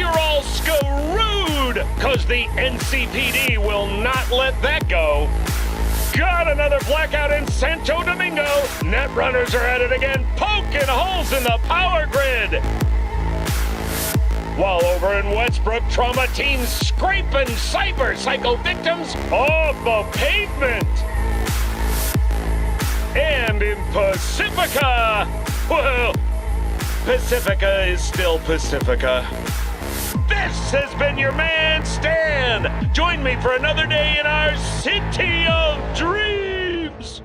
you're all screwed, cause the NCPD will not let that go. Got another blackout in Santo Domingo. Netrunners are at it again, poking holes in the power grid. While over in Westbrook, trauma teams scraping cyber psycho victims off the pavement. And in Pacifica, well, Pacifica is still Pacifica. This has been your man, Stan. Join me for another day in our city of dreams.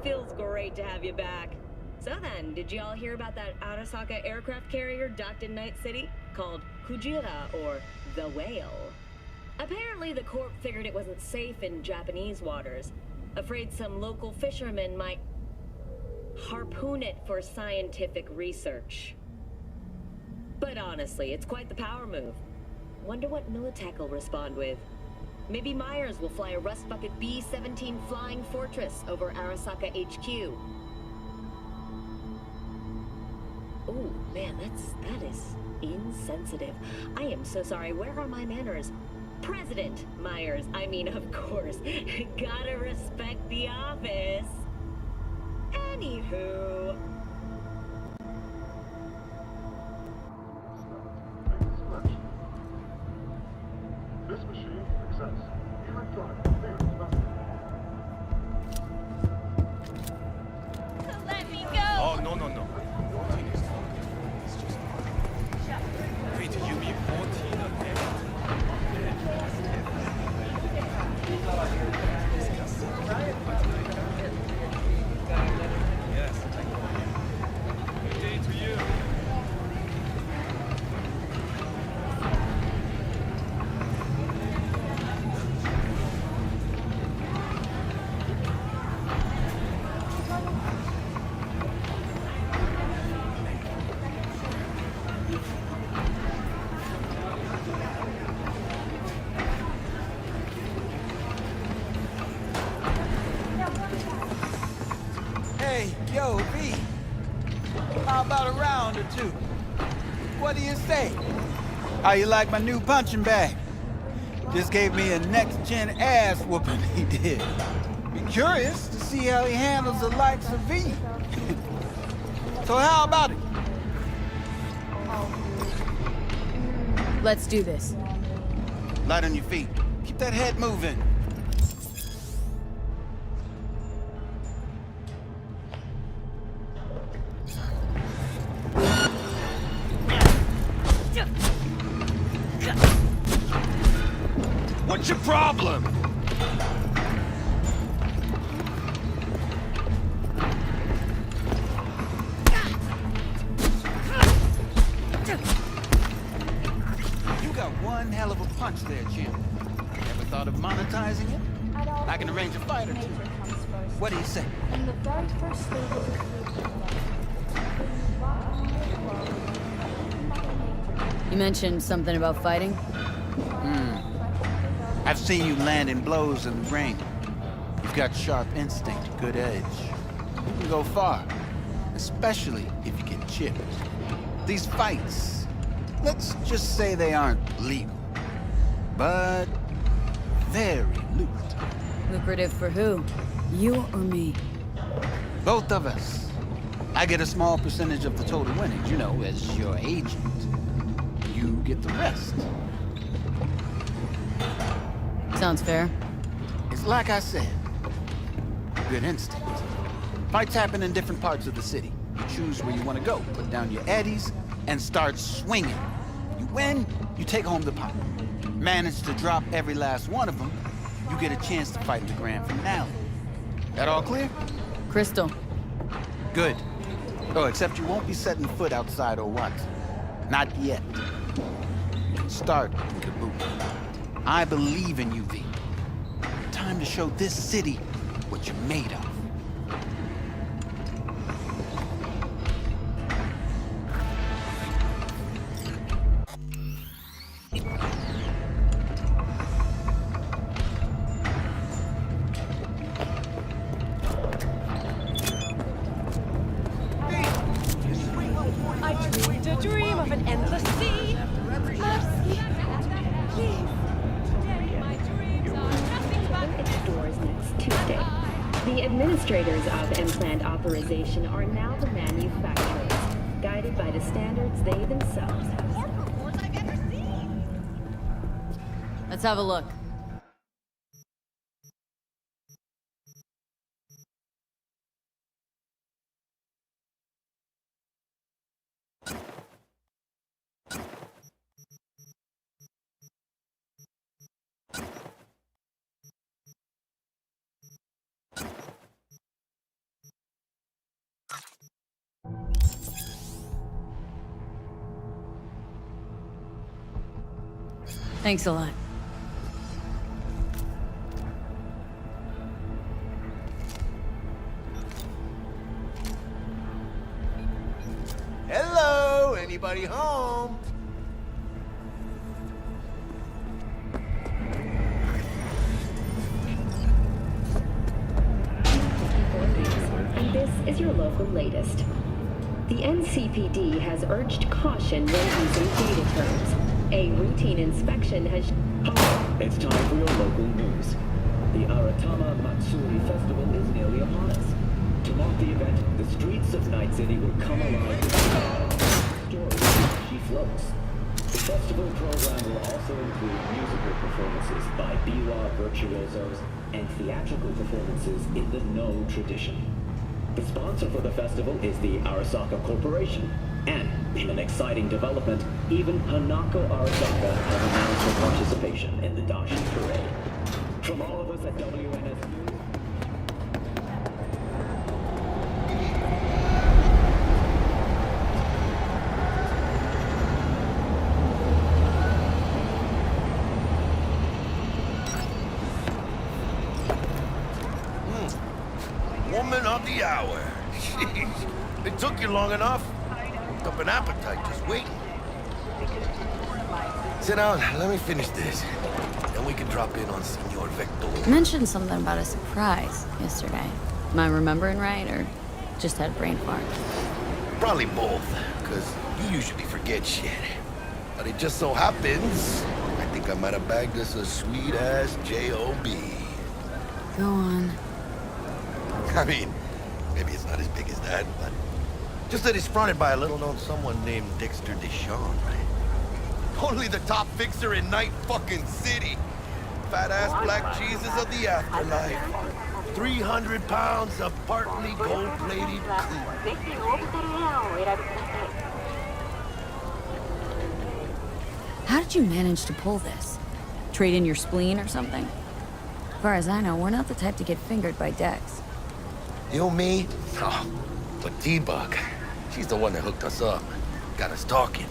Feels great to have you back. So then, did you all hear about that Arasaka aircraft carrier docked in Night City called Kujira, or the Whale? Apparently the Corp figured it wasn't safe in Japanese waters, afraid some local fishermen might harpoon it for scientific research. But honestly, it's quite the power move. Wonder what Militech will respond with. Maybe Myers will fly a Rust Bucket B-17 Flying Fortress over Arasaka HQ. Oh man, that is insensitive. I am so sorry. Where are my manners? President Myers. I mean, of course. Gotta respect the office. Anywho. This machine accepts electronic payment method. Let me go! Oh, no. Wait, you mean 14 of them? Yes. Good day to you. Hey, yo, V. How about a round or two? What do you say? How you like my new punching bag? Just gave me a next-gen ass whooping, he did. Be curious to see how he handles the likes of V. So how about it? Let's do this. Light on your feet. Keep that head moving. What's your problem? You got one hell of a punch there, Jim. Ever thought of monetizing it? I can arrange a fight or two. What do you say? In the very first stage of the You mentioned something about fighting? I've seen you landing blows in the ring. You've got sharp instinct, good edge. You can go far, especially if you get chipped. These fights, let's just say they aren't legal, but very lucrative. Lucrative for who? You or me? Both of us. I get a small percentage of the total winnings, you know, as your agent. You get the rest. Sounds fair. It's like I said, good instinct. Fights happen in different parts of the city. You choose where you want to go, put down your eddies, and start swinging. You win, you take home the pot. Manage to drop every last one of them, you get a chance to fight in the grand finale. That all clear? Crystal. Good. Oh, except you won't be setting foot outside or what? Not yet. Start in Kabuki. I believe in you, V. Time to show this city what you're made of. I dreamed a dream of an endless sea. Mercy, please. Today my dreams are nothing but Its doors next Tuesday. The administrators of implant authorization are now the manufacturers, guided by the standards they themselves have set. Let's have a look. Thanks a lot. Hello, anybody home? And this is your local latest. The NCPD has urged caution when using data terms. A routine inspection has... It's time for your local news. The Aratama Matsuri Festival is nearly upon us. To mark the event, the streets of Night City will come alive with stories she floats. The festival program will also include musical performances by biwa virtuosos and theatrical performances in the No tradition. The sponsor for the festival is the Arasaka Corporation, and in an exciting development, even Hanako Arasaka has announced her participation in the Dashi Parade. From all of us at WNS News, Woman of the hour. Jeez, it took you long enough. Worked up an appetite just waiting. Sit down, let me finish this. Then we can drop in on Senor Vector. You mentioned something about a surprise yesterday. Am I remembering right, or just had a brain fart? Probably both, because you usually forget shit. But it just so happens, I think I might have bagged us a sweet-ass J.O.B. Go on. I mean, maybe it's not as big as that, but just that it's fronted by a little-known someone named Dexter Deshawn, right? Only the top fixer in Night fucking City. Fat-ass black Jesus of the afterlife. 300 pounds of partly gold-plated cool. How did you manage to pull this? Trade in your spleen or something? As far as I know, we're not the type to get fingered by Dex. You, me? Oh, but T-Bug, she's the one that hooked us up. Got us talking.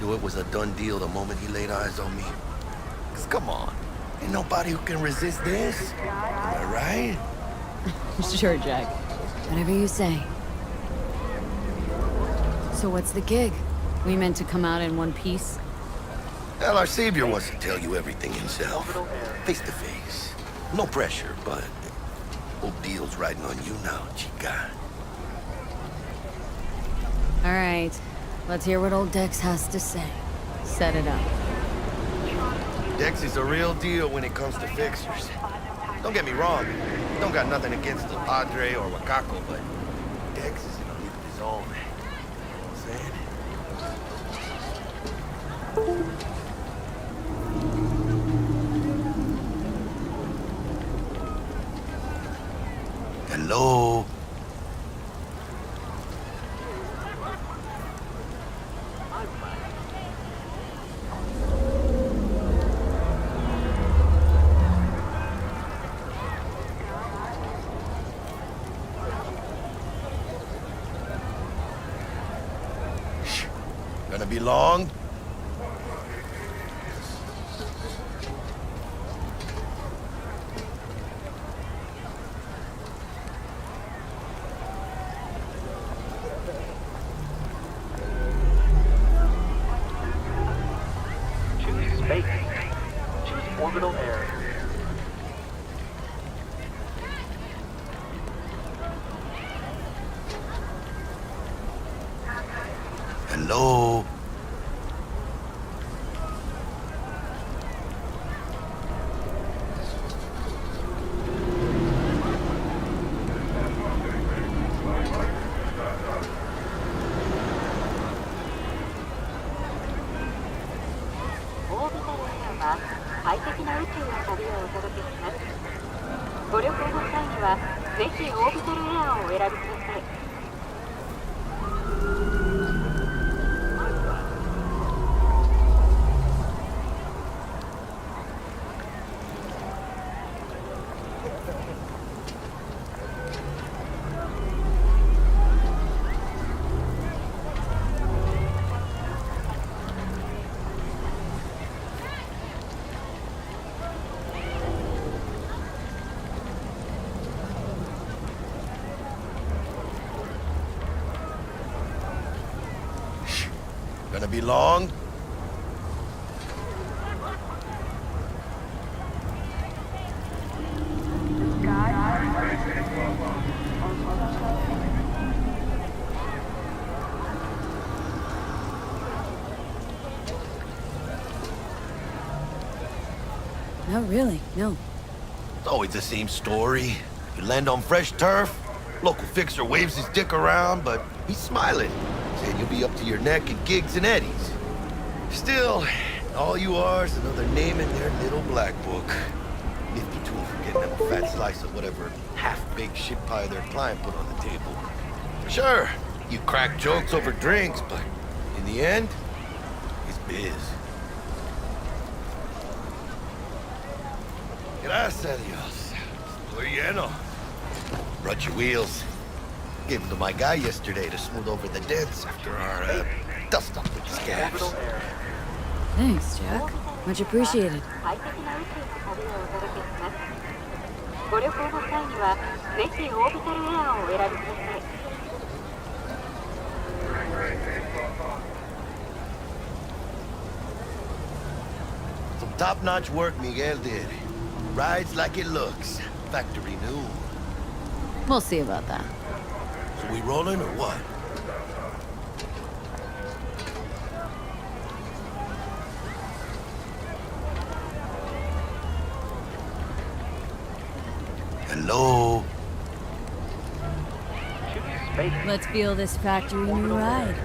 Knew it was a done deal the moment he laid eyes on me. 'Cause come on, ain't nobody who can resist this. Am I right? Sure, Jack. Whatever you say. So what's the gig? We meant to come out in one piece? Well, our savior wants to tell you everything himself. Face to face. No pressure, but whole deal's riding on you now, chica. All right. Let's hear what old Dex has to say. Set it up. Dex is a real deal when it comes to fixers. Don't get me wrong. Don't got nothing against the Padre or Wakako, but Dex is in a league of his own. You know what I'm saying? Hello? Shh. Gonna be long? Choose space. Choose orbital air. Hello? Shh. Gonna be long? No, really, no. It's always the same story. You land on fresh turf, local fixer waves his dick around, but he's smiling. Saying you'll be up to your neck in gigs and eddies. Still, all you are is another name in their little black book. Nifty tool for getting them a fat slice of whatever half-baked shit pie their client put on the table. Sure, you crack jokes over drinks, but in the end, it's biz. Gracias a Dios. Estoy lleno. Brought your wheels. Gave them to my guy yesterday to smooth over the dents after our dust up with the scabs. Thanks, Jack. Much appreciated. Some top-notch work Miguel did. Rides like it looks. Factory new. We'll see about that. So we rolling or what? Hello? Choose space. Let's feel this factory new ride.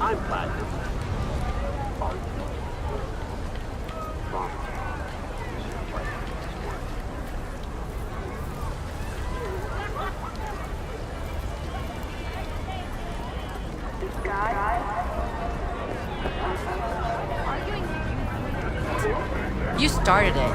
I'm platinum. You started it.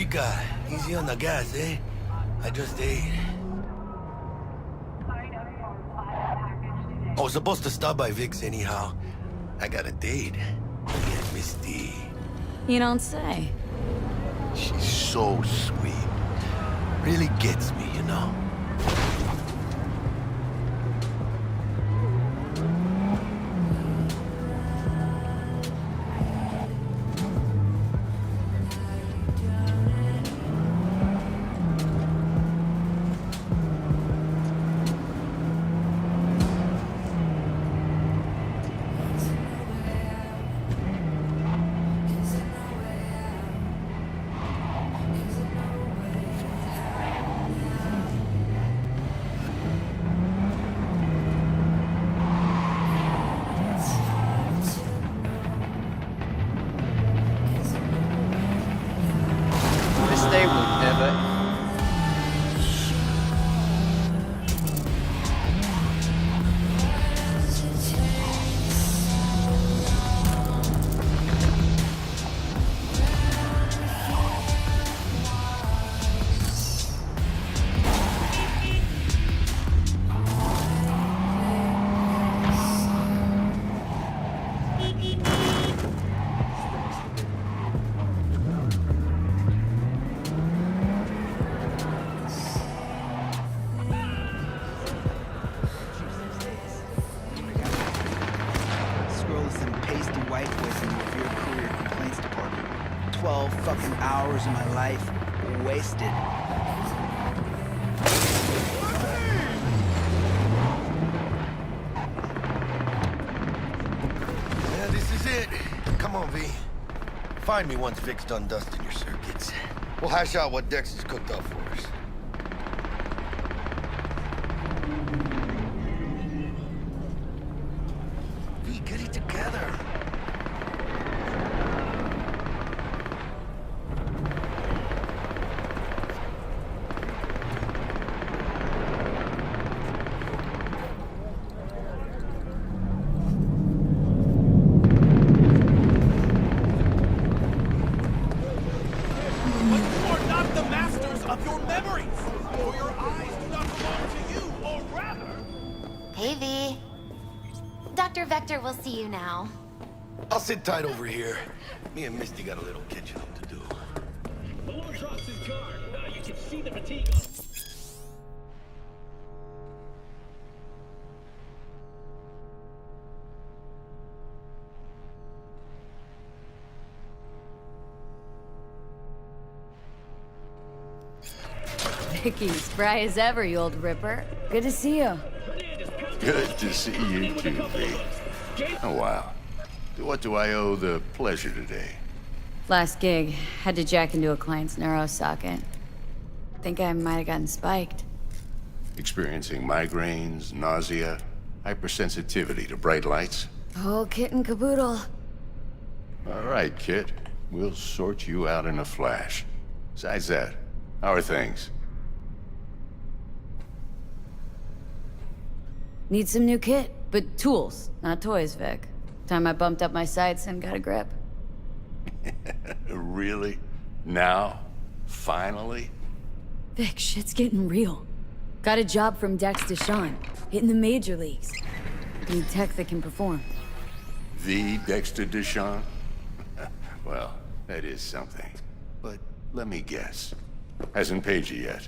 chica. Easy on the gas, eh? I just ate. I was supposed to stop by Vic's anyhow. I got a date. Yeah, Misty. You don't say. She's so sweet. Really gets me, you know? This day will never. Scrolling some pasty white boys in the Revere Career Complaints Department. 12 fucking hours of my life wasted. Yeah, this is it. Come on, V. Find me once Vic's done dusting your circuits. We'll hash out what Dex has cooked up for us. V, get it together. But you are not the masters of your memories, for your eyes do not belong to you, or rather... Hey, V. Dr. Vector will see you now. I'll sit tight over here. Me and Misty got a little catching up to do. Malone drops his guard. You can see the fatigue on... Vicky, spry as ever, you old ripper. Good to see you. Good to see you too, V. Oh, wow. To what do I owe the pleasure today? Last gig, had to jack into a client's neuro socket. Think I might have gotten spiked. Experiencing migraines, nausea, hypersensitivity to bright lights? Oh, kit and caboodle. All right, Kit. We'll sort you out in a flash. Besides that, how are things? Need some new kit, but tools, not toys, Vic. Time I bumped up my sights and got a grip. Really? Now? Finally? Vic, shit's getting real. Got a job from Dex to Sean, hitting the major leagues. Need tech that can perform. The Dexter Deshawn? Well, that is something. But let me guess. Hasn't paid you yet.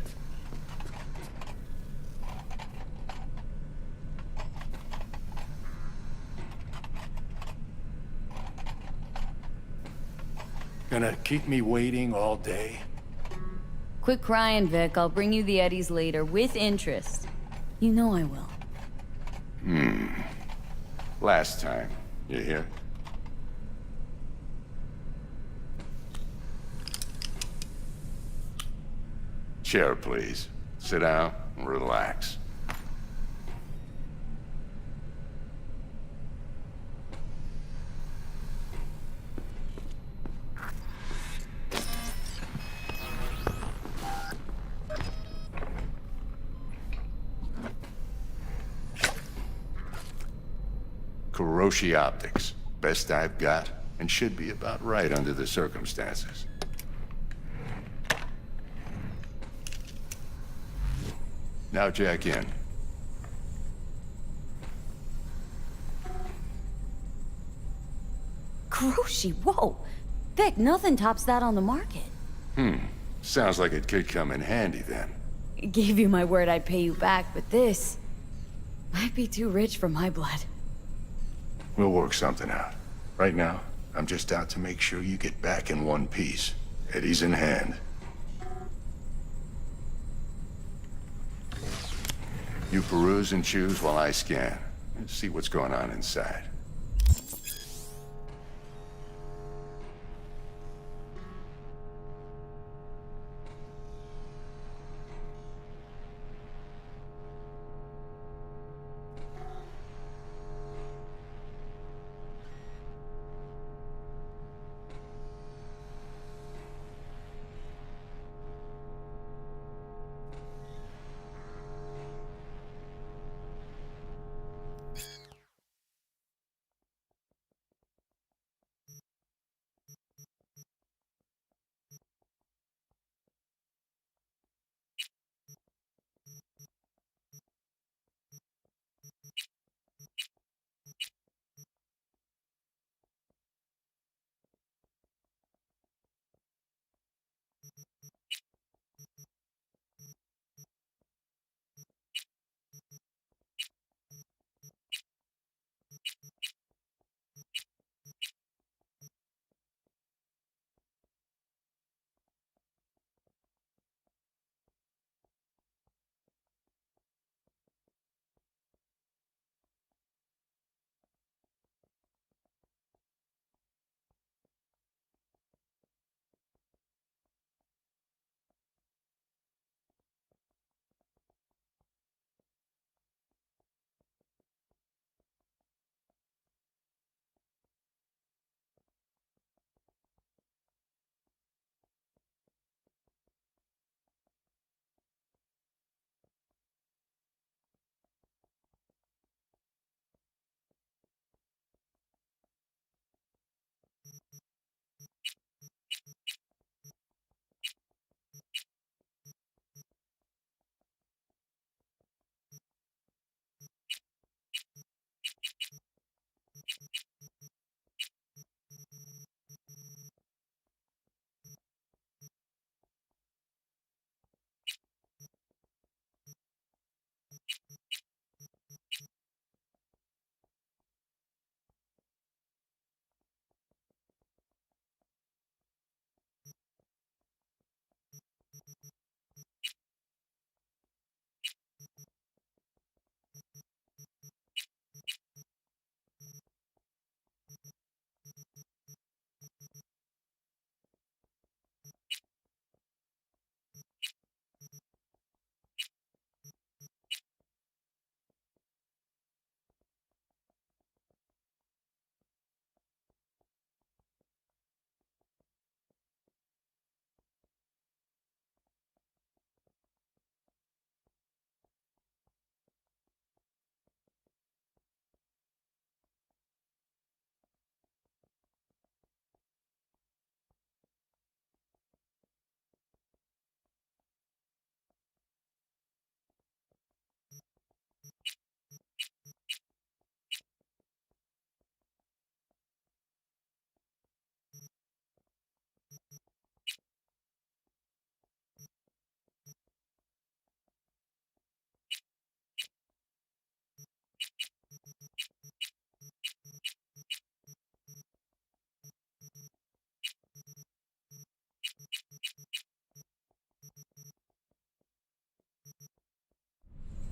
Gonna keep me waiting all day? Quit crying, Vic. I'll bring you the Eddies later, with interest. You know I will. Last time. You hear? Chair, please. Sit down and relax. Kuroshi Optics. Best I've got, and should be about right under the circumstances. Now jack in. Kuroshi, whoa! Vic, nothing tops that on the market. Sounds like it could come in handy then. Gave you my word I'd pay you back, but this might be too rich for my blood. We'll work something out. Right now, I'm just out to make sure you get back in one piece. Eddie's in hand. You peruse and choose while I scan. See what's going on inside.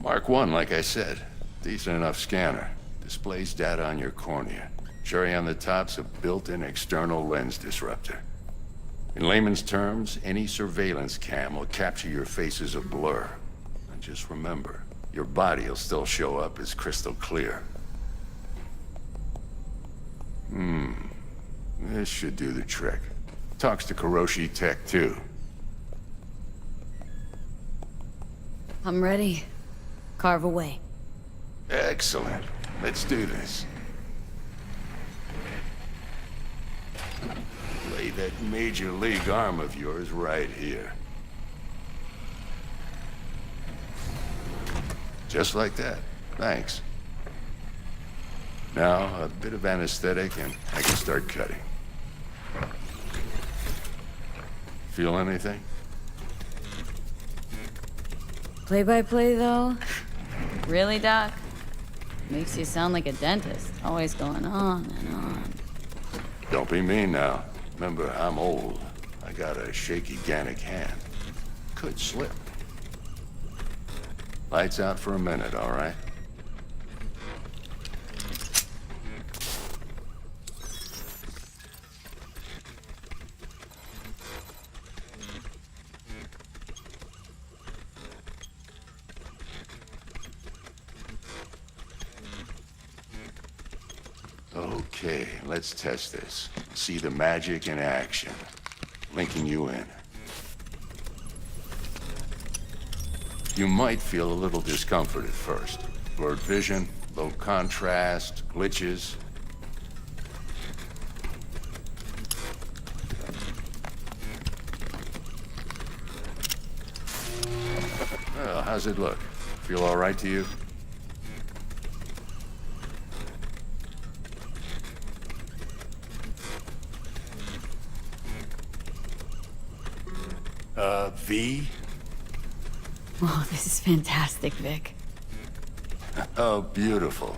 Mark 1, like I said. Decent enough scanner. Displays data on your cornea. Cherry on the top's a built-in external lens disruptor. In layman's terms, any surveillance cam will capture your face as a blur. And just remember, your body will still show up as crystal clear. This should do the trick. Talks to Kuroshi Tech, too. I'm ready. Carve away. Excellent. Let's do this. Lay that Major League arm of yours right here. Just like that. Thanks. Now, a bit of anesthetic and I can start cutting. Feel anything? Play-by-play, though? Really, Doc? Makes you sound like a dentist, always going on and on. Don't be mean now. Remember, I'm old. I got a shaky Gannic hand. Could slip. Lights out for a minute, all right? Okay, let's test this. See the magic in action. Linking you in. You might feel a little discomfort at first. Blurred vision, low contrast, glitches. Well, how's it look? Feel all right to you? V? Oh, this is fantastic, Vic. Oh, beautiful.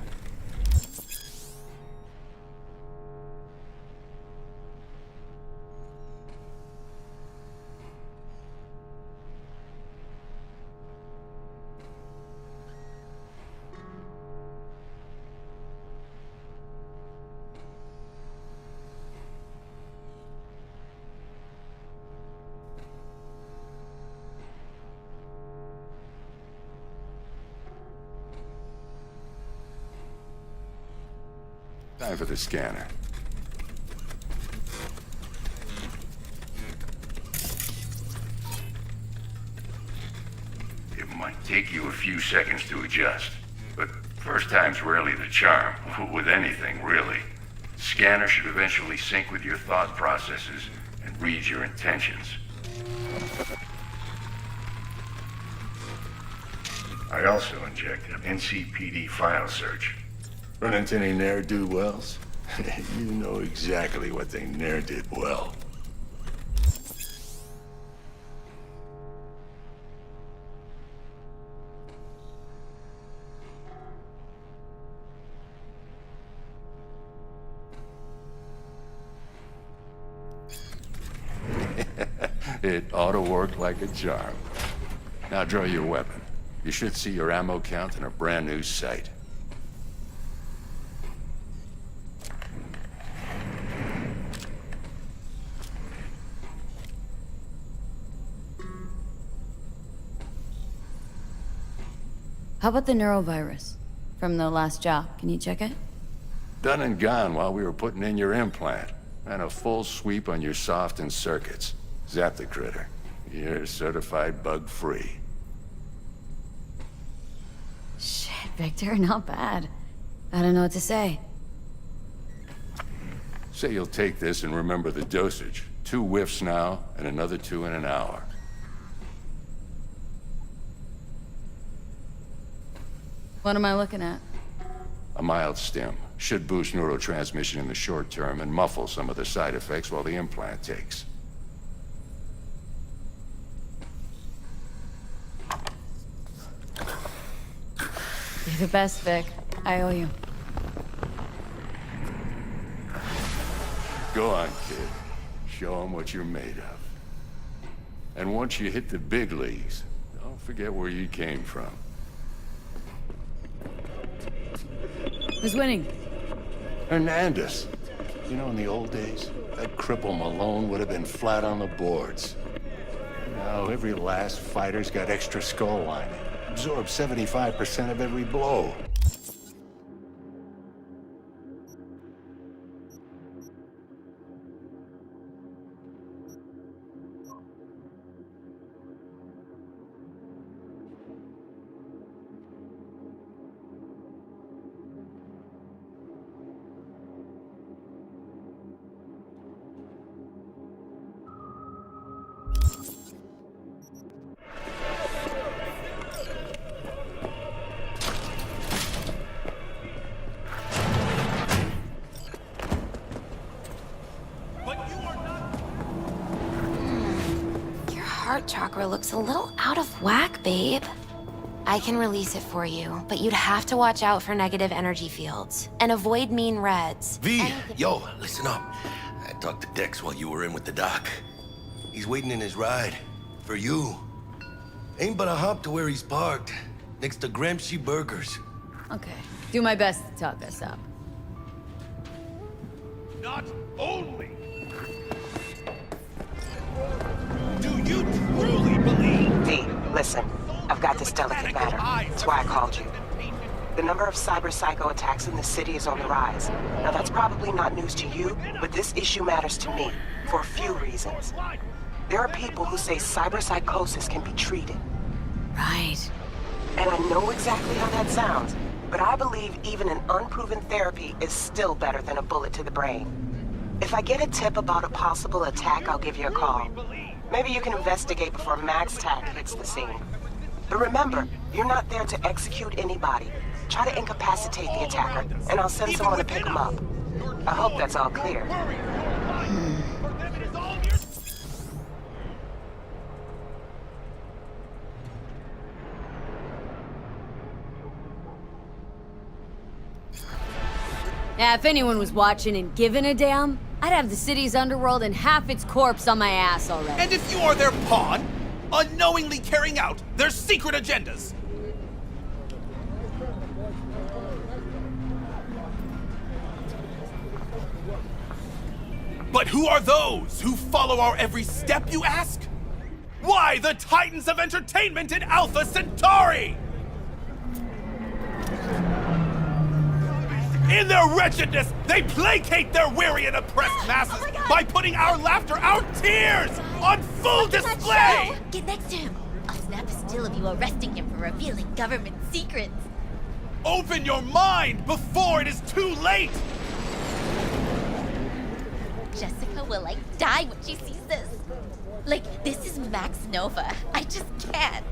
Time for the scanner. It might take you a few seconds to adjust, but first time's rarely the charm, with anything, really. Scanner should eventually sync with your thought processes and read your intentions. I also inject an NCPD file search. Run into any ne'er-do-wells? You know exactly what they ne'er did well. It ought to work like a charm. Now draw your weapon. You should see your ammo count in a brand new sight. How about the neurovirus? From the last job, can you check it? Done and gone while we were putting in your implant. And a full sweep on your soft and circuits. Zap the critter. You're certified bug-free. Shit, Victor, not bad. I don't know what to say. Say you'll take this and remember the dosage. 2 whiffs now, and another 2 in an hour. What am I looking at? A mild stim. Should boost neurotransmission in the short term and muffle some of the side effects while the implant takes. You're the best, Vic. I owe you. Go on, kid. Show them what you're made of. And once you hit the big leagues, don't forget where you came from. Who's winning? Hernandez. You know, in the old days, that cripple Malone would have been flat on the boards. Now, every last fighter's got extra skull lining. Absorbs 75% of every blow. heart chakra looks a little out of whack, babe. I can release it for you, but you'd have to watch out for negative energy fields and avoid mean reds. V, yo, listen up. I talked to Dex while you were in with the doc. He's waiting in his ride. For you. Ain't but a hop to where he's parked. Next to Gramsci Burgers. Okay. Do my best to talk us up. Not only do you truly believe... V, listen. I've got this delicate matter. That's why I called you. The number of cyber psycho attacks in the city is on the rise. Now that's probably not news to you, but this issue matters to me for a few reasons. There are people who say cyber psychosis can be treated. Right. And I know exactly how that sounds, but I believe even an unproven therapy is still better than a bullet to the brain. If I get a tip about a possible attack, I'll give you a call. Maybe you can investigate before MaxTac hits the scene. But remember, you're not there to execute anybody. Try to incapacitate the attacker, and I'll send someone to pick him up. I hope that's all clear. Now, if anyone was watching and giving a damn, I'd have the city's underworld and half its corpse on my ass already. And if you are their pawn, unknowingly carrying out their secret agendas. But who are those who follow our every step, you ask? Why, the titans of entertainment in Alpha Centauri! In their wretchedness, they placate their weary and oppressed masses by putting our laughter, our tears, on full display! Get next to him. I'll snap a still of you arresting him for revealing government secrets. Open your mind before it is too late! Jessica will, die when she sees this. This is Max Nova. I just can't.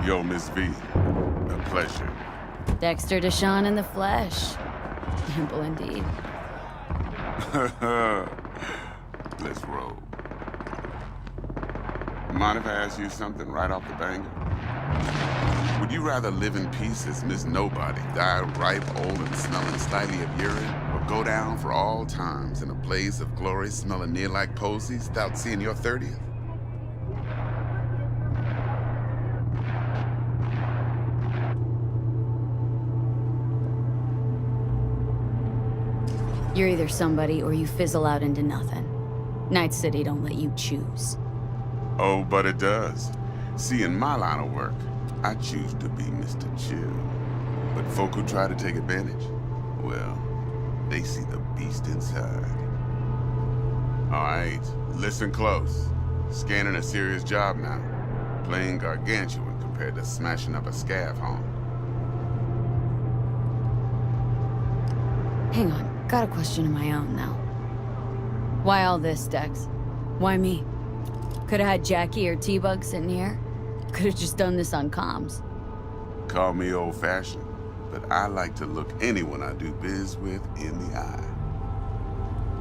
Yo, Miss V. A pleasure. Dexter Deshawn in the flesh. Ample indeed. Let's roll. Mind if I ask you something right off the banger? Would you rather live in peace as Miss Nobody, die ripe, old, and smelling slightly of urine, or go down for all times in a blaze of glory smelling near like posies without seeing your 30th? You're either somebody or you fizzle out into nothing. Night City don't let you choose. Oh, but it does. See, in my line of work, I choose to be Mr. Chill. But folk who try to take advantage, well, they see the beast inside. All right, listen close. Scanning a serious job now. Playing gargantuan compared to smashing up a scav home. Hang on. Got a question of my own now. Why all this, Dex? Why me? Could've had Jackie or T-Bug sitting here. Could've just done this on comms. Call me old-fashioned, but I like to look anyone I do biz with in the eye.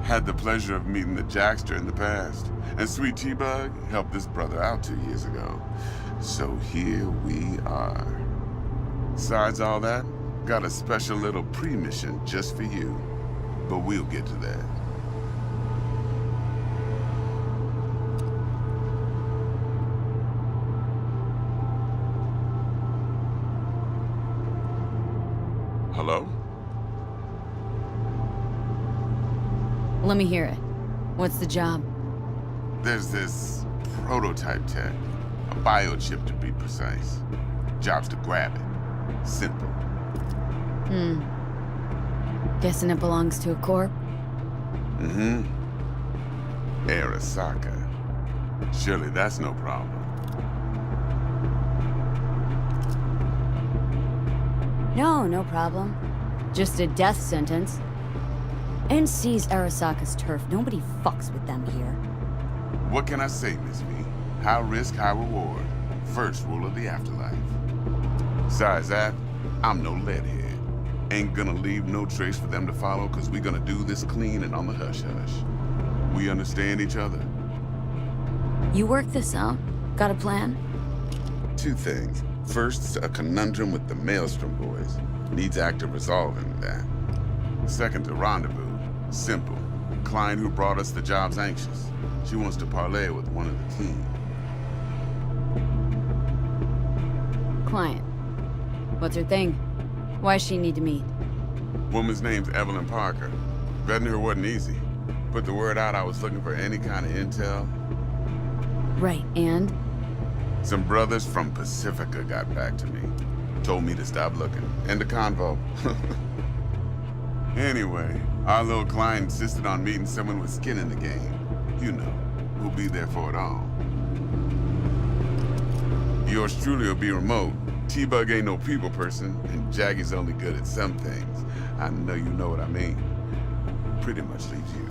Had the pleasure of meeting the Jackster in the past, and Sweet T-Bug helped this brother out 2 years ago. So here we are. Besides all that, got a special little pre-mission just for you. But we'll get to that. Hello? Let me hear it. What's the job? There's this prototype tech. A biochip, to be precise. Job's to grab it. Simple. Guessing it belongs to a corp? Mm-hmm. Arasaka. Surely that's no problem. No problem. Just a death sentence. NC's Arasaka's turf. Nobody fucks with them here. What can I say, Miss V? High risk, high reward. First rule of the afterlife. Besides that, I'm no leadhead. Ain't gonna leave no trace for them to follow, cause we gonna do this clean and on the hush-hush. We understand each other? You work this out? Got a plan? Two things. First, a conundrum with the Maelstrom boys. Needs active resolving that. Second, a rendezvous. Simple. Client who brought us the job's anxious. She wants to parlay with one of the team. Client. What's her thing? Why does she need to meet? Woman's name's Evelyn Parker. Vetting her wasn't easy. Put the word out I was looking for any kind of intel. Right, and? Some brothers from Pacifica got back to me. Told me to stop looking. End of convo. Anyway, our little client insisted on meeting someone with skin in the game. You know, who'll be there for it all. Yours truly will be remote. T-Bug ain't no people person, and Jaggy's only good at some things. I know you know what I mean. Pretty much leaves you.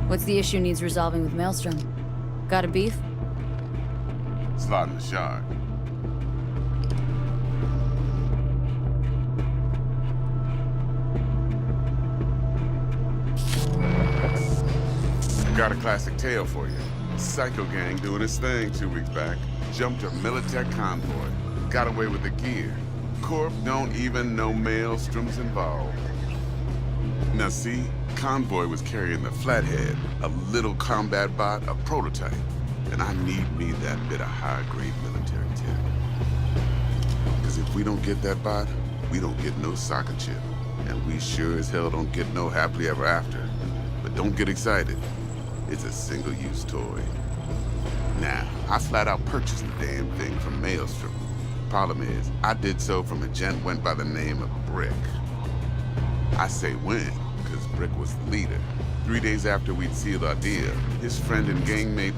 What's the issue needs resolving with Maelstrom? Got a beef? Slot in the shard. Got a classic tale for you. Psycho gang doing its thing 2 weeks back. Jumped a Militech convoy. Got away with the gear. Corp don't even know Maelstrom's involved. Now see, convoy was carrying the Flathead, a little combat bot, a prototype. And I need me that bit of high-grade military tech. Because if we don't get that bot, we don't get no soccer chip. And we sure as hell don't get no happily ever after. But don't get excited. It's a single-use toy. Now, I flat out purchased the damn thing from Maelstrom. Problem is, I did so from a gent went by the name of Brick. I say when, because Brick was the leader. 3 days after we'd sealed our deal, his friend and gangmate...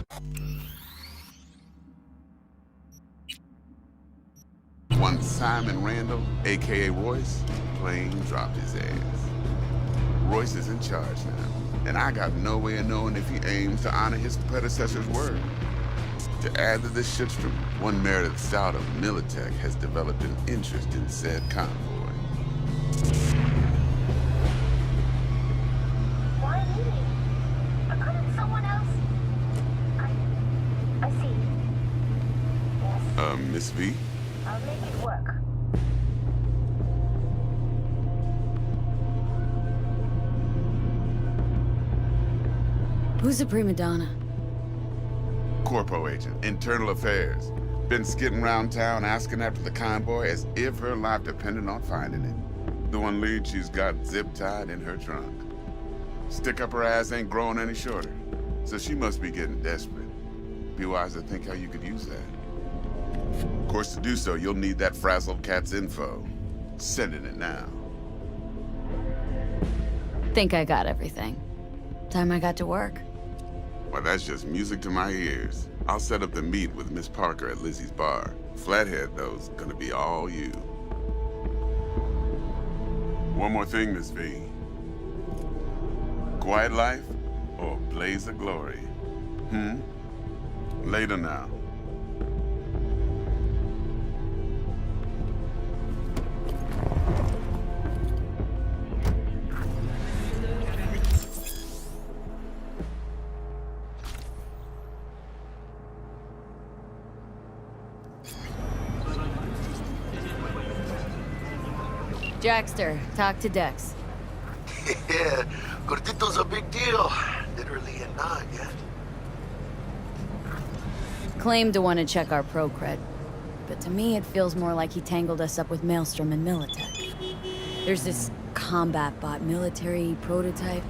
One Simon Randall, a.k.a. Royce, plain dropped his ass. Royce is in charge now. And I got no way of knowing if he aims to honor his predecessor's word. To add to this shitstorm, one Meredith Stout of Militech has developed an interest in said convoy. Why me? Couldn't someone else? I see. Yes. Miss V? I'll make it work. Who's the prima donna? Corpo agent, internal affairs. Been skidding around town asking after the convoy as if her life depended on finding it. The one lead she's got zip-tied in her trunk. Stick up her ass ain't growing any shorter, so she must be getting desperate. Be wise to think how you could use that. Of course, to do so, you'll need that frazzled cat's info. Sending it now. Think I got everything. Time I got to work. Well, that's just music to my ears. I'll set up the meet with Miss Parker at Lizzie's bar. Flathead, though's gonna be all you. One more thing, Miss V. Quiet life or blaze of glory? Later now. Jackster, talk to Dex. Yeah, Gordito's a big deal. Literally a nod, yeah? Claimed to want to check our pro cred, but to me it feels more like he tangled us up with Maelstrom and Militech. There's this combat bot military prototype.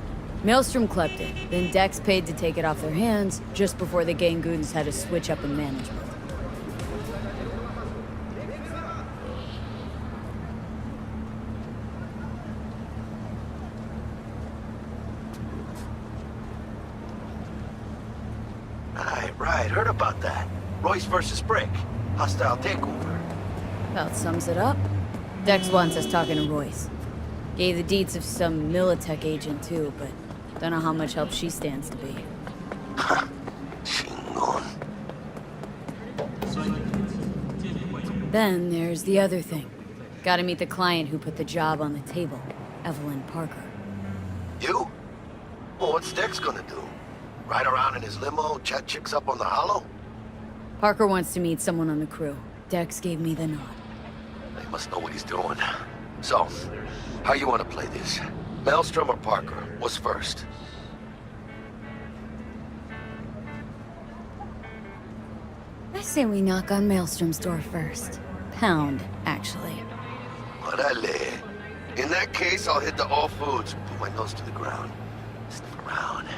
Maelstrom clept it, then Dex paid to take it off their hands just before the Gangoons had to switch up in management. Right, heard about that. Royce versus Brick. Hostile takeover. About sums it up. Dex wants us talking to Royce. Gave the deeds of some Militech agent too, but don't know how much help she stands to be. Then there's the other thing. Gotta meet the client who put the job on the table, Evelyn Parker. You? Well, what's Dex gonna do? Ride around in his limo, chat chicks up on the hollow? Parker wants to meet someone on the crew. Dex gave me the nod. He must know what he's doing. So, how you want to play this? Maelstrom or Parker? What's first? I say we knock on Maelstrom's door first. Pound, actually. Orale. In that case, I'll hit the All Foods, put my nose to the ground. Sniff around.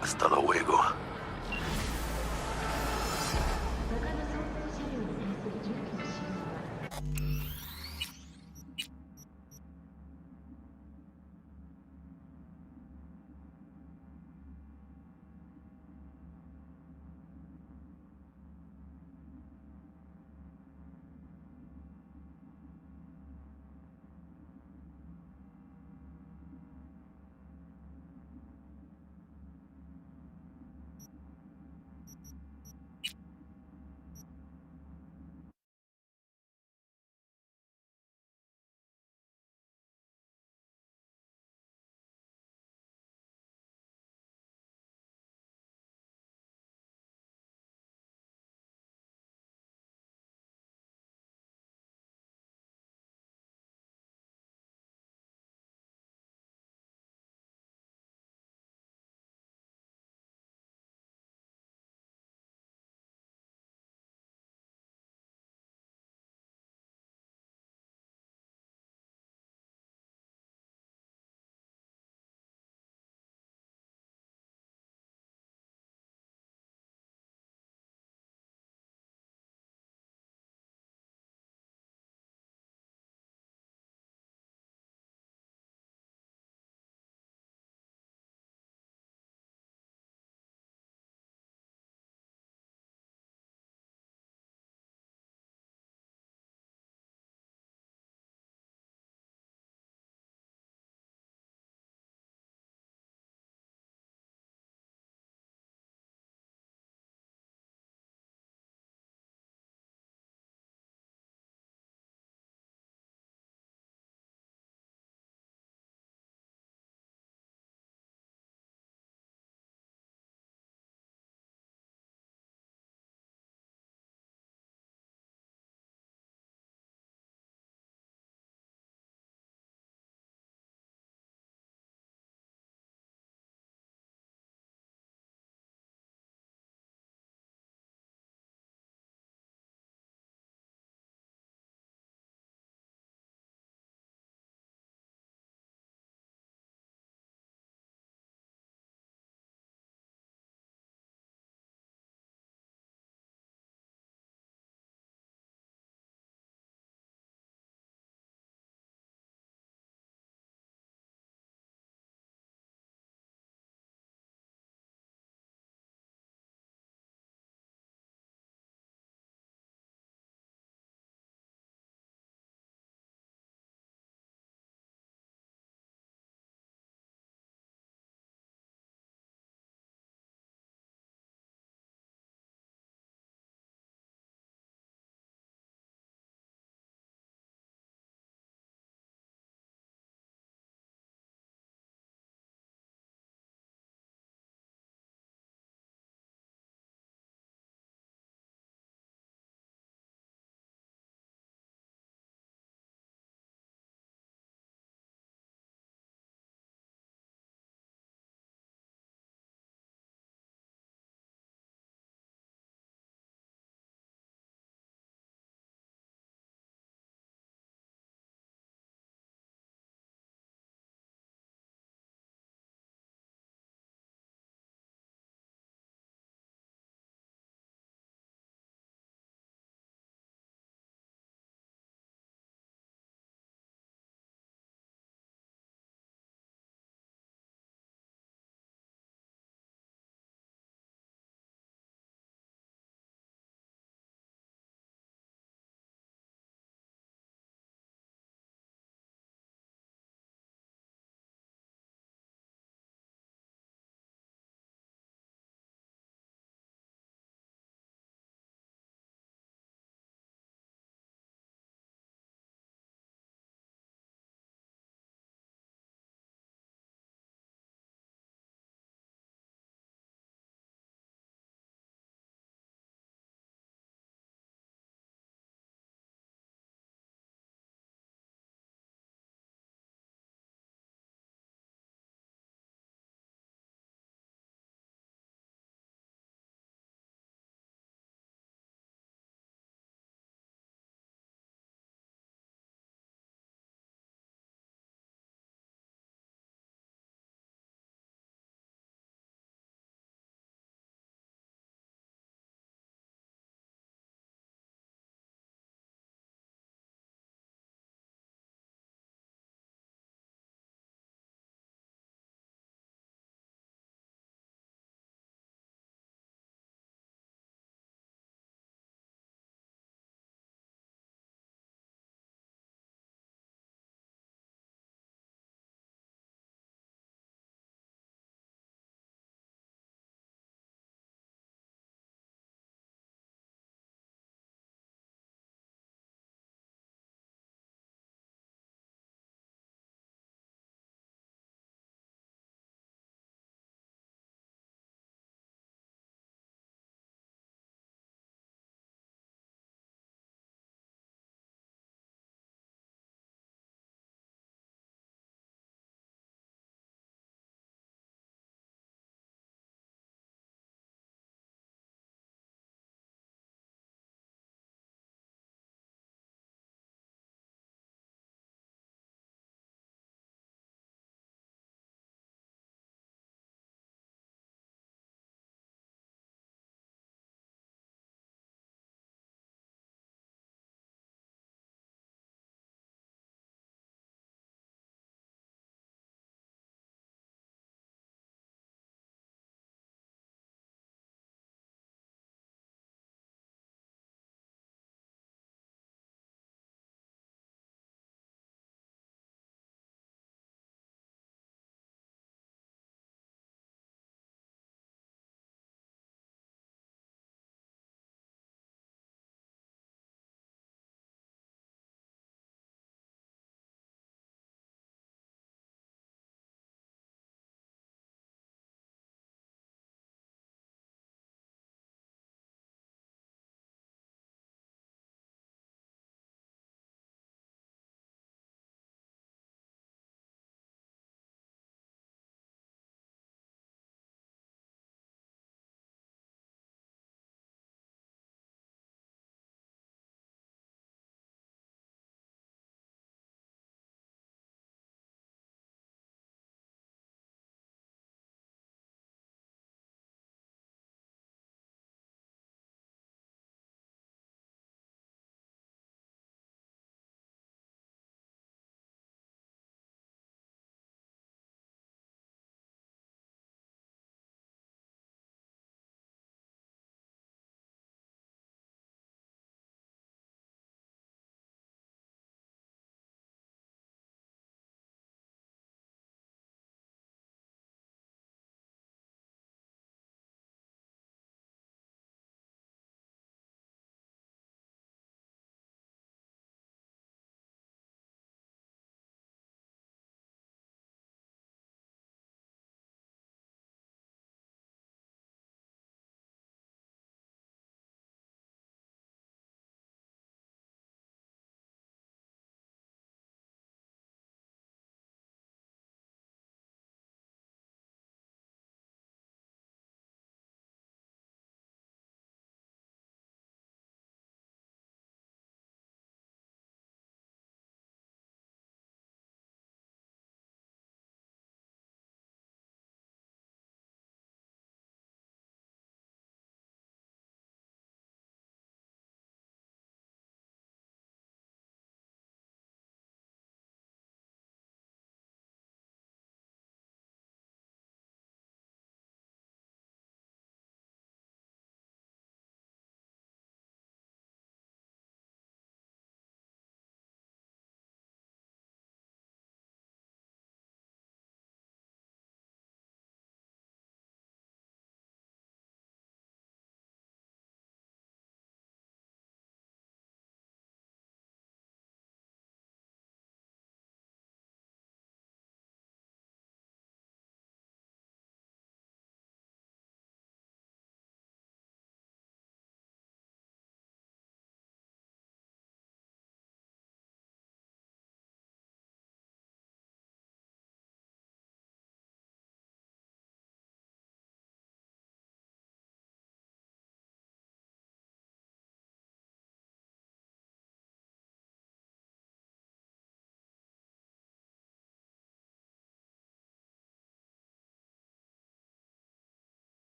Hasta luego.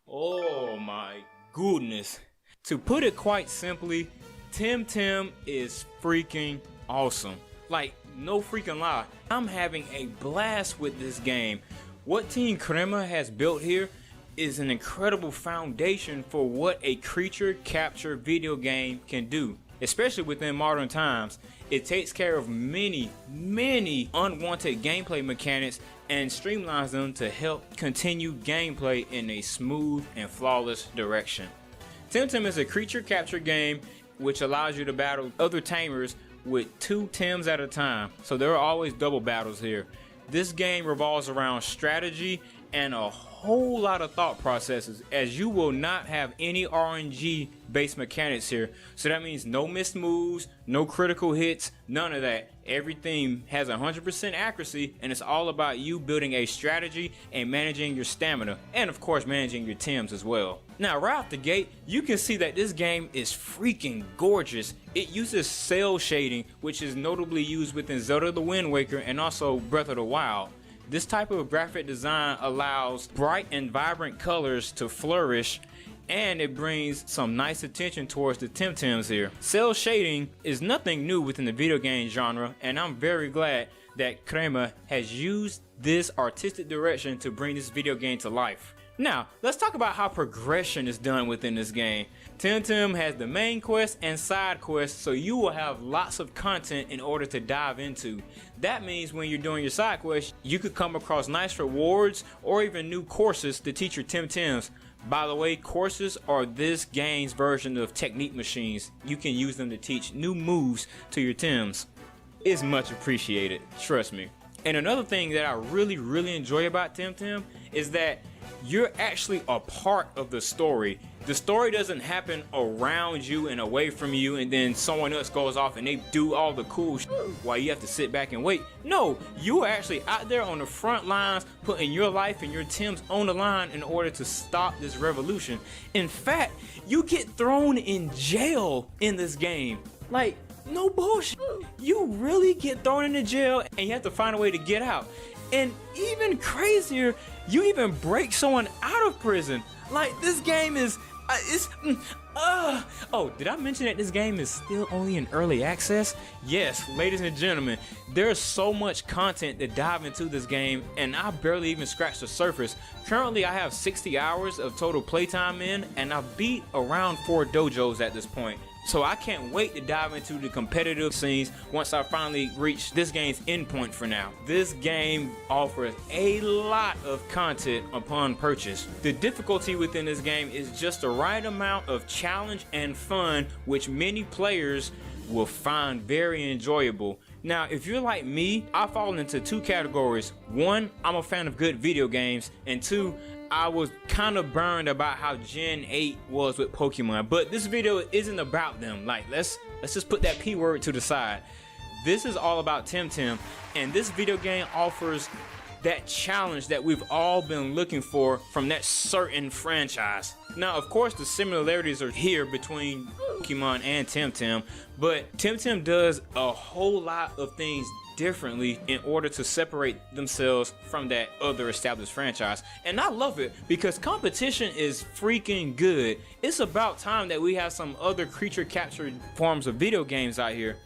Oh my goodness. To put it quite simply, Temtem is freaking awesome. Like, no freaking lie. I'm having a blast with this game. What Team Crema has built here is an incredible foundation for what a creature capture video game can do, especially within modern times. It takes care of many unwanted gameplay mechanics and streamlines them to help continue gameplay in a smooth and flawless direction. Temtem is a creature capture game which allows you to battle other tamers with 2 Tems at a time, so there are always double battles here. This game revolves around strategy and a whole lot of thought processes, as you will not have any RNG based mechanics here. So that means no missed moves, no critical hits, none of that. Everything has 100% accuracy, and it's all about you building a strategy and managing your stamina, and of course managing your Tems as well. Now right out the gate, you can see that this game is freaking gorgeous. It uses cell shading, which is notably used within Zelda the Wind Waker and also Breath of the Wild. This type of graphic design allows bright and vibrant colors to flourish, and it brings some nice attention towards the Temtems here. Cell shading is nothing new within the video game genre, and I'm very glad that Crema has used this artistic direction to bring this video game to life. Now, let's talk about how progression is done within this game. Temtem has the main quest and side quests, so you will have lots of content in order to dive into. That means when you're doing your side quests, you could come across nice rewards or even new courses to teach your Temtems. By the way, courses are this game's version of technique machines. You can use them to teach new moves to your Tems. It's much appreciated, trust me. And another thing that I really enjoy about Temtem is that you're actually a part of the story. The story doesn't happen around you and away from you, and then someone else goes off and they do all the cool shit while you have to sit back and wait. No, you are actually out there on the front lines, putting your life and your Tems on the line in order to stop this revolution. In fact, you get thrown in jail in this game. Like, no bullshit. You really get thrown into jail and you have to find a way to get out. And even crazier, you even break someone out of prison. Like, this game is, oh, did I mention that this game is still only in early access? Yes, ladies and gentlemen, there's so much content to dive into this game, and I barely even scratched the surface. Currently, I have 60 hours of total playtime in, and I've beat around 4 dojos at this point. So I can't wait to dive into the competitive scenes once I finally reach this game's endpoint for now. This game offers a lot of content upon purchase. The difficulty within this game is just the right amount of challenge and fun, which many players will find very enjoyable. Now, if you're like me, I fall into 2 categories. 1, I'm a fan of good video games, and 2, I was kind of burned about how Gen 8 was with Pokemon, but this video isn't about them. Like, let's just put that P word to the side. This is all about Temtem, and this video game offers that challenge that we've all been looking for from that certain franchise. Now, of course, the similarities are here between Pokemon and Temtem, but Temtem does a whole lot of things differently in order to separate themselves from that other established franchise. And I love it because competition is freaking good. It's about time that we have some other creature capture forms of video games out here.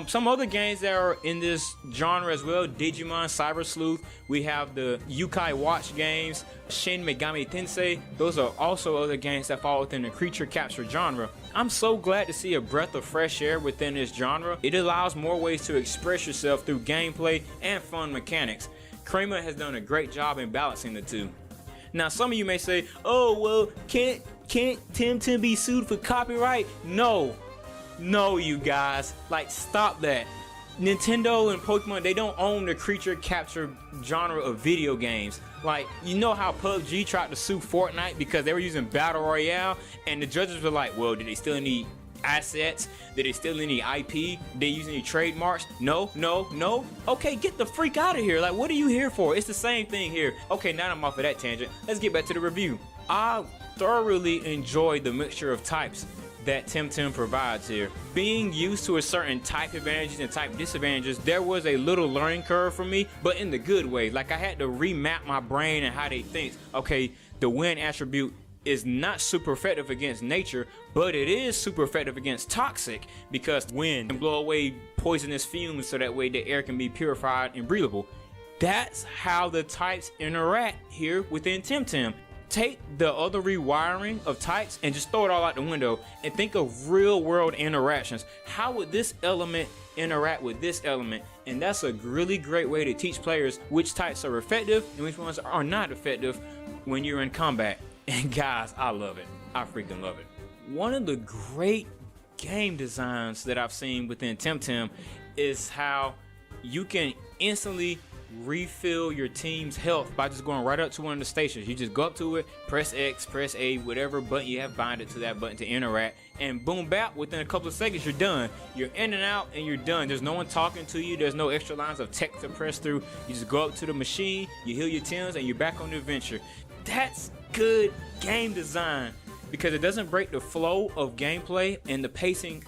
Some other games that are in this genre as well: Digimon, Cyber Sleuth. We have the Yokai Watch games, Shin Megami Tensei. Those are also other games that fall within the creature capture genre. I'm so glad to see a breath of fresh air within this genre. It allows more ways to express yourself through gameplay and fun mechanics. Crema has done a great job in balancing the two. Now, some of you may say, "Oh, well, can't Temtem be sued for copyright?" No, you guys, like, stop that. Nintendo and Pokemon, they don't own the creature capture genre of video games. Like, you know how PUBG tried to sue Fortnite because they were using Battle Royale, and the judges were like, well, did they steal any assets? Did they steal any IP? Did they use any trademarks? No. Okay, get the freak out of here. Like, what are you here for? It's the same thing here. Okay, now I'm off of that tangent. Let's get back to the review. I thoroughly enjoyed the mixture of types that Temtem provides here. Being used to a certain type advantages and type disadvantages, there was a little learning curve for me, but in the good way. Like, I had to remap my brain and how they think. Okay, the wind attribute is not super effective against nature, but it is super effective against toxic, because wind can blow away poisonous fumes so that way the air can be purified and breathable. That's how the types interact here within Temtem. Take the other rewiring of types and just throw it all out the window and think of real world interactions. How would this element interact with this element? And that's a really great way to teach players which types are effective and which ones are not effective when you're in combat. And guys, I love it. I freaking love it. One of the great game designs that I've seen within Temtem is how you can instantly refill your team's health by just going right up to one of the stations. You just go up to it, press X, press A, whatever button you have binded to that button to interact, and boom bap, within a couple of seconds you're done. You're in and out and you're done. There's no one talking to you. There's no extra lines of text to press through. You just go up to the machine, you heal your Tims, and you're back on the adventure. That's good game design because it doesn't break the flow of gameplay, and the pacing,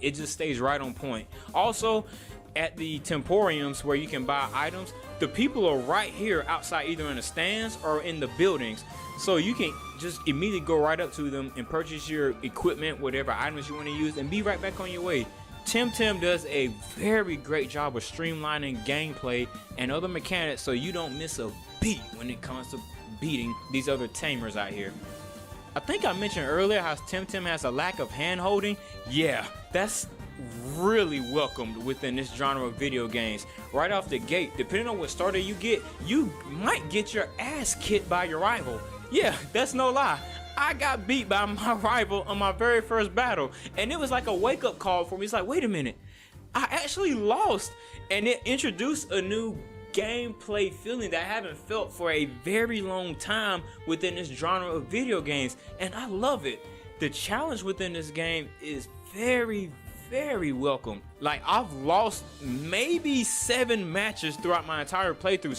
it just stays right on point. Also, at the Temporiums where you can buy items, the people are right here outside, either in the stands or in the buildings, so you can just immediately go right up to them and purchase your equipment, whatever items you want to use, and be right back on your way. Temtem does a very great job of streamlining gameplay and other mechanics so you don't miss a beat when it comes to beating these other tamers out here. I think I mentioned earlier how Temtem has a lack of hand holding. Yeah, that's really welcomed within this genre of video games. Right off the gate, depending on what starter you get, you might get your ass kicked by your rival. Yeah, that's no lie. I got beat by my rival on my very first battle, and it was like a wake-up call for me. It's like, wait a minute, I actually lost, and it introduced a new gameplay feeling that I haven't felt for a very long time within this genre of video games, and I love it. The challenge within this game is very welcome. Like, I've lost maybe 7 matches throughout my entire playthrough.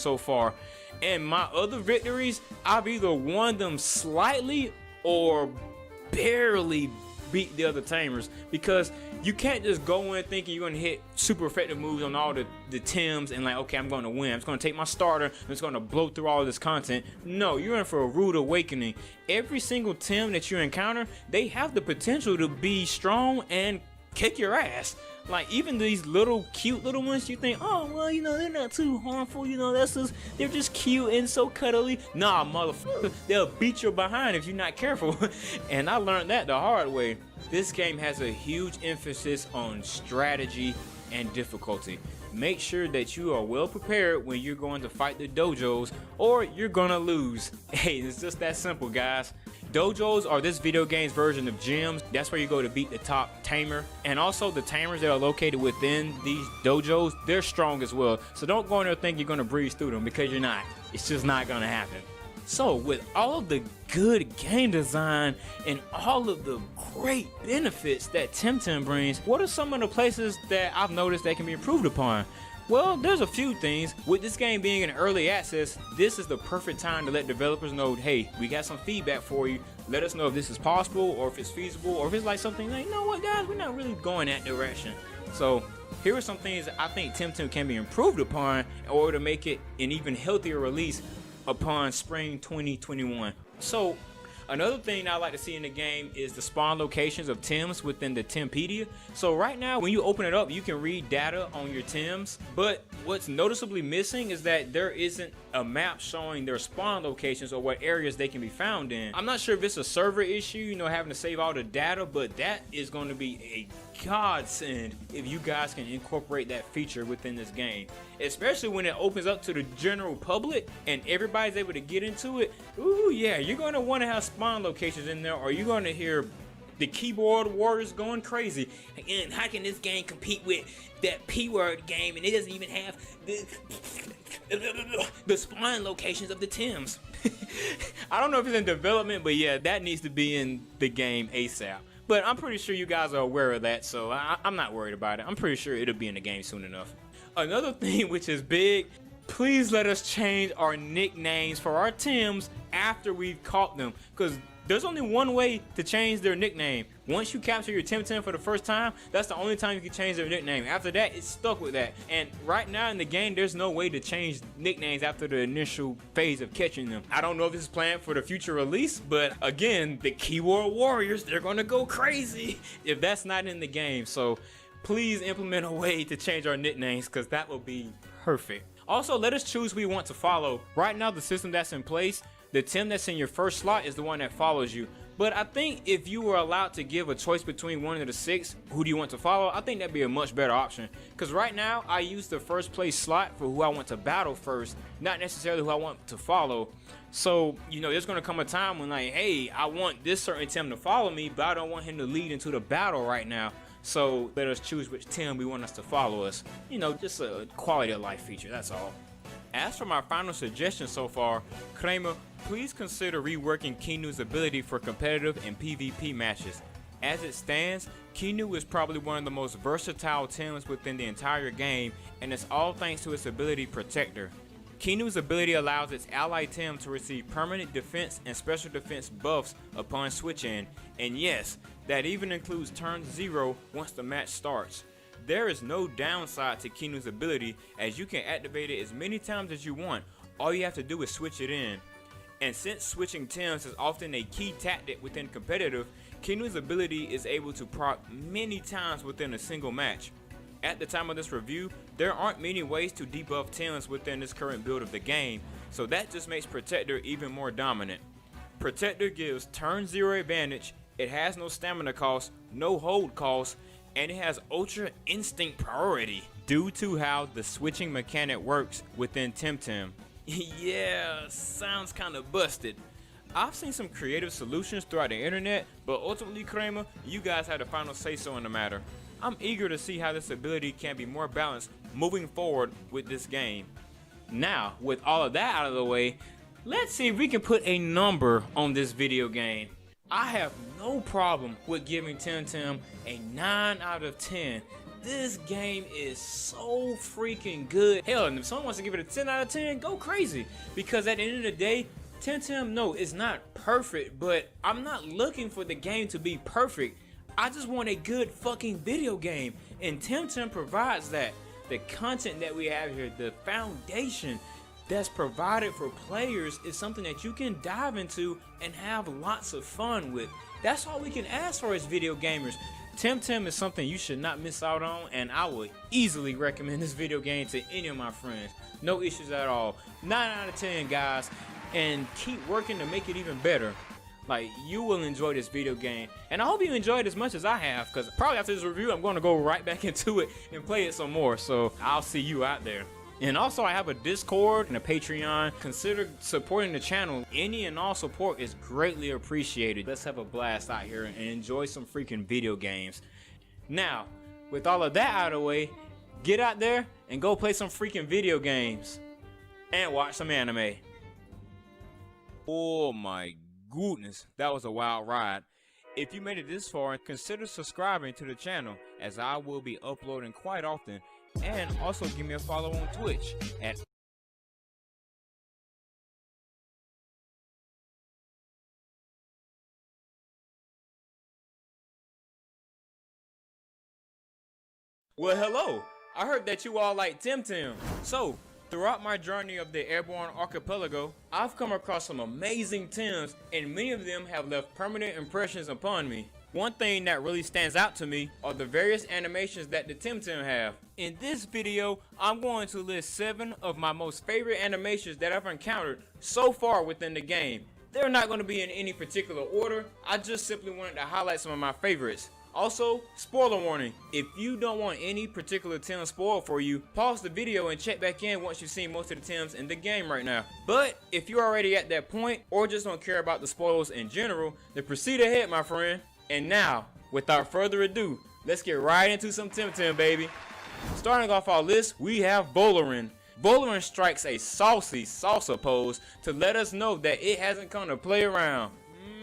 so far. And my other victories, I've either won them slightly or barely beat the other tamers, because you can't just go in thinking you're gonna hit super effective moves on all the Tims and like, okay, I'm gonna win. I'm just gonna take my starter and it's gonna blow through all of this content. No, you're in for a rude awakening. Every single Tim that you encounter, they have the potential to be strong and kick your ass. Like, even these little cute little ones, you think, oh well, you know, they're not too harmful, you know, they're just cute and so cuddly. Nah, motherfucker, they'll beat your behind if you're not careful. And I learned that the hard way. This game has a huge emphasis on strategy and difficulty. Make sure that you are well prepared when you're going to fight the dojos, or you're gonna lose. Hey, it's just that simple, guys. Dojos are this video game's version of gyms. That's where you go to beat the top tamer. And also the tamers that are located within these dojos, they're strong as well. So don't go in there thinking you're gonna breeze through them, because you're not. It's just not gonna happen. So with all of the good game design and all of the great benefits that Temtem brings, what are some of the places that I've noticed that can be improved upon? Well, there's a few things. With this game being in early access, this is the perfect time to let developers know, hey, we got some feedback for you. Let us know if this is possible, or if it's feasible, or if it's like something like, you know what, guys, we're not really going that direction. So here are some things that I think Temtem can be improved upon in order to make it an even healthier release upon spring 2021. So another thing I like to see in the game is the spawn locations of Tims within the Timpedia. So right now, when you open it up, you can read data on your Tims, but what's noticeably missing is that there isn't a map showing their spawn locations or what areas they can be found in. I'm not sure if it's a server issue, you know, having to save all the data, but that is going to be a godsend if you guys can incorporate that feature within this game, especially when it opens up to the general public and everybody's able to get into it. Ooh yeah, you're going to want to have spawn locations in there, or you're going to hear the keyboard warriors going crazy. And how can this game compete with that P-word game and it doesn't even have the spawn locations of the Tims? I don't know if it's in development, but yeah, that needs to be in the game ASAP. But I'm pretty sure you guys are aware of that, so I'm not worried about it. I'm pretty sure it'll be in the game soon enough. Another thing which is big, please let us change our nicknames for our Tims after we've caught them, because there's only one way to change their nickname. Once you capture your Tim for the first time, that's the only time you can change their nickname. After that, it's stuck with that. And right now in the game, there's no way to change nicknames after the initial phase of catching them. I don't know if this is planned for the future release, but again, the keyboard warriors, they're gonna go crazy if that's not in the game. So please implement a way to change our nicknames, because that will be perfect. Also, let us choose who we want to follow. Right now, the system that's in place, the Tim that's in your first slot is the one that follows you. But I think if you were allowed to give a choice between one of the 6, who do you want to follow, I think that'd be a much better option. Because right now, I use the first place slot for who I want to battle first, not necessarily who I want to follow. So, you know, there's going to come a time when like, hey, I want this certain Tim to follow me, but I don't want him to lead into the battle right now. So let us choose which Tim we want us to follow us. You know, just a quality of life feature, that's all. As for my final suggestion so far, Kramer, please consider reworking Kinu's ability for competitive and PvP matches. As it stands, Kinu is probably one of the most versatile Tims within the entire game, and it's all thanks to its ability Protector. Kinu's ability allows its ally Tim to receive permanent defense and special defense buffs upon switch in, and yes, that even includes turn 0 once the match starts. There is no downside to Kinu's ability, as you can activate it as many times as you want. All you have to do is switch it in. And since switching Tims is often a key tactic within competitive, Kinu's ability is able to proc many times within a single match. At the time of this review, there aren't many ways to debuff Tims within this current build of the game, so that just makes Protector even more dominant. Protector gives turn 0 advantage, it has no stamina cost, no hold cost, and it has Ultra Instinct priority due to how the switching mechanic works within Temtem. Yeah, sounds kinda busted. I've seen some creative solutions throughout the internet, but ultimately, Kramer, you guys had the final say so in the matter. I'm eager to see how this ability can be more balanced moving forward with this game. Now, with all of that out of the way, let's see if we can put a number on this video game. I have no problem with giving Temtem a 9 out of 10. this game is so freaking good. Hell, and if someone wants to give it a 10 out of 10, go crazy. Because at the end of the day, Temtem, no, it's not perfect, but I'm not looking for the game to be perfect. I just want a good fucking video game, and Temtem provides that. The content that we have here, the foundation that's provided for players, is something that you can dive into and have lots of fun with. That's all we can ask for as video gamers. Temtem is something you should not miss out on, and I would easily recommend this video game to any of my friends. No issues at all. 9 out of 10, guys, and keep working to make it even better. Like, you will enjoy this video game, and I hope you enjoy it as much as I have, because probably after this review I'm going to go right back into it and play it some more. So I'll see you out there. And also, I have a Discord and a Patreon. Consider supporting the channel. Any and all support is greatly appreciated. Let's have a blast out here and enjoy some freaking video games. Now, with all of that out of the way, get out there and go play some freaking video games and watch some anime. Oh my goodness, that was a wild ride. If you made it this far, consider subscribing to the channel, as I will be uploading quite often. And also give me a follow on Twitch at Well, hello. I heard that you all like Temtem. So, throughout my journey of the Airborne Archipelago, I've come across some amazing Tems, and many of them have left permanent impressions upon me. One thing that really stands out to me are the various animations that the Temtem have. In this video, I'm going to list 7 of my most favorite animations that I've encountered so far within the game. They're not going to be in any particular order, I just simply wanted to highlight some of my favorites. Also, spoiler warning, if you don't want any particular Tem spoiled for you, pause the video and check back in once you've seen most of the Tems in the game right now. But if you're already at that point, or just don't care about the spoilers in general, then proceed ahead, my friend. And now, without further ado, let's get right into some Temtem, baby. Starting off our list, we have Bowlerin. Bowlerin strikes a saucy salsa pose to let us know that it hasn't come to play around.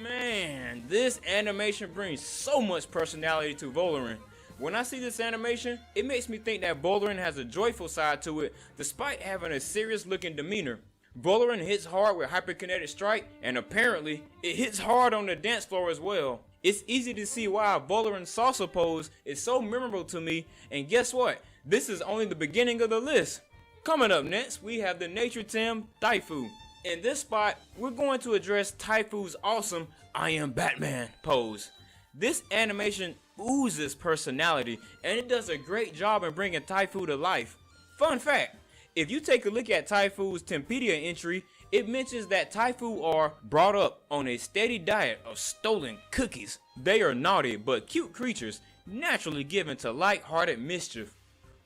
Man, this animation brings so much personality to Bowlerin. When I see this animation, it makes me think that Bowlerin has a joyful side to it, despite having a serious looking demeanor. Bowlerin hits hard with hyperkinetic strike, and apparently, it hits hard on the dance floor as well. It's easy to see why Bowlerin's salsa pose is so memorable to me, and guess what? This is only the beginning of the list. Coming up next, we have the Nature Tem Taifu. In this spot, we're going to address Taifu's awesome I am Batman pose. This animation oozes personality, and it does a great job in bringing Taifu to life. Fun fact, if you take a look at Taifu's Tempedia entry, it mentions that Taifu are brought up on a steady diet of stolen cookies. They are naughty but cute creatures, naturally given to light-hearted mischief.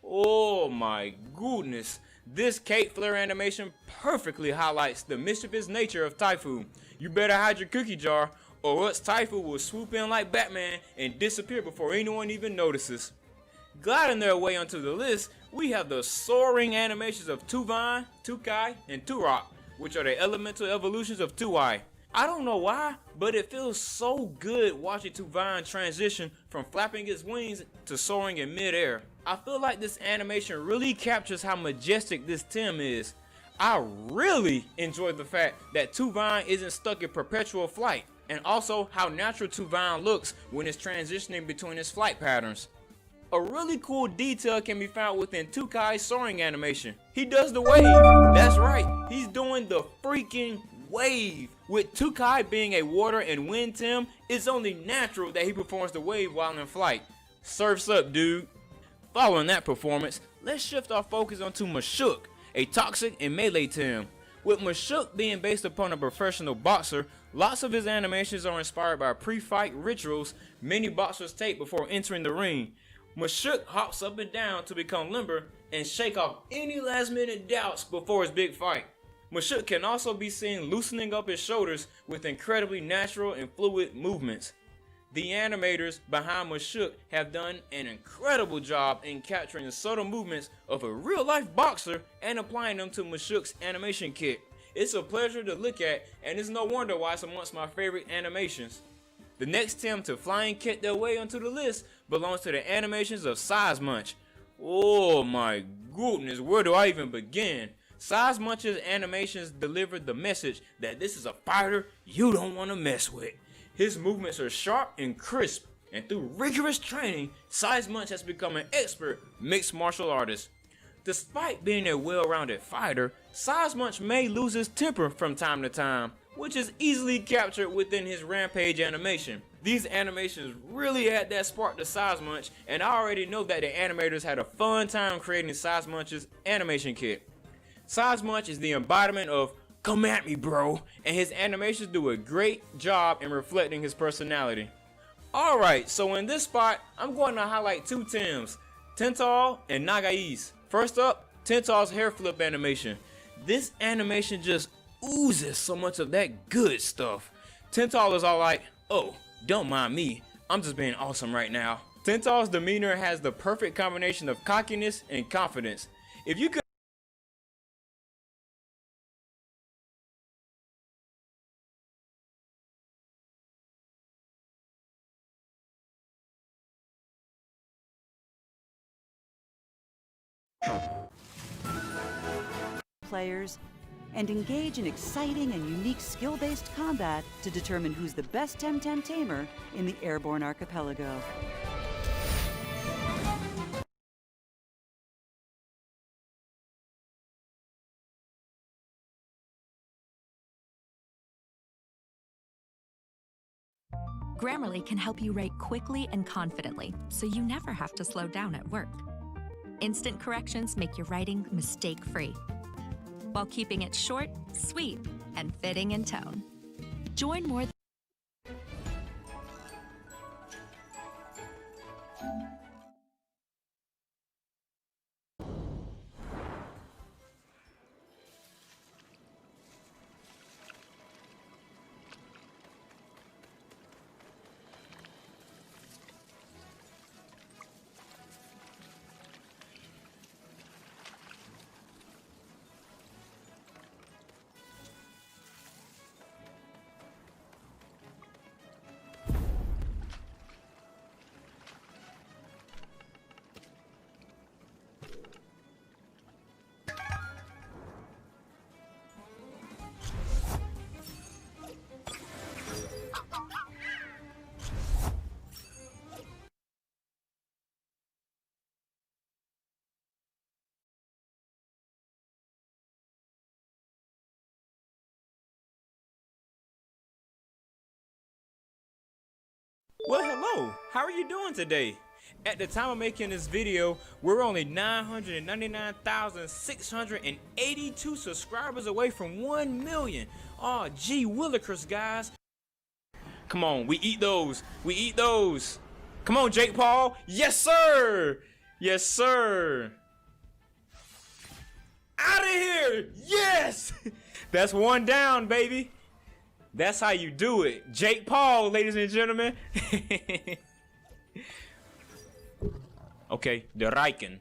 Oh my goodness, this cape flare animation perfectly highlights the mischievous nature of Taifu. You better hide your cookie jar, or else Taifu will swoop in like Batman and disappear before anyone even notices. Gliding their way onto the list, we have the soaring animations of Tuvine, Tukai, and Turok, which are the elemental evolutions of Tuai. I don't know why, but it feels so good watching Tuvine transition from flapping its wings to soaring in midair. I feel like this animation really captures how majestic this Tem is. I really enjoy the fact that Tuvine isn't stuck in perpetual flight, and also how natural Tuvine looks when it's transitioning between its flight patterns. A really cool detail can be found within Tukai's soaring animation. He does the wave. That's right, he's doing the freaking wave. With Tukai being a water and wind Tem, it's only natural that he performs the wave while in flight. Surf's up, dude. Following that performance, let's shift our focus onto Mashuk, a toxic and melee Tem. With Mashuk being based upon a professional boxer, lots of his animations are inspired by pre-fight rituals many boxers take before entering the ring. Mashuk hops up and down to become limber and shake off any last minute doubts before his big fight. Mashuk can also be seen loosening up his shoulders with incredibly natural and fluid movements. The animators behind Mashuk have done an incredible job in capturing the subtle movements of a real life boxer and applying them to Mashuk's animation kit. It's a pleasure to look at, and it's no wonder why it's amongst my favorite animations. The next Tem to fly and kick their way onto the list belongs to the animations of Cyberpunk. Oh my goodness, where do I even begin? Cyberpunk's animations deliver the message that this is a fighter you don't want to mess with. His movements are sharp and crisp, and through rigorous training, Cyberpunk has become an expert mixed martial artist. Despite being a well-rounded fighter, Cyberpunk may lose his temper from time to time, which is easily captured within his Rampage animation. These animations really add that spark to Cyberpunk, and I already know that the animators had a fun time creating Cyberpunk's animation kit. Cyberpunk is the embodiment of "come at me, bro," and his animations do a great job in reflecting his personality. Alright, so in this spot, I'm going to highlight two Tims, Tental and Nagai's. First up, Tental's hair flip animation. This animation just oozes so much of that good stuff. Tental is all like, "Oh, don't mind me, I'm just being awesome right now." Tental's demeanor has the perfect combination of cockiness and confidence. If you could players and engage in exciting and unique skill-based combat to determine who's the best Temtem tamer in the airborne archipelago. Grammarly can help you write quickly and confidently, so you never have to slow down at work. Instant corrections make your writing mistake-free, while keeping it short, sweet, and fitting in tone. Join more Well, hello, how are you doing today? At the time of making this video, we're only 999,682 subscribers away from 1 million. Oh, gee willikers, guys. Come on, we eat those. We eat those. Come on, Jake Paul. Yes, sir. Yes, sir. Out of here. Yes. That's one down, baby. That's how you do it. Jake Paul, ladies and gentlemen. Okay, the Riken.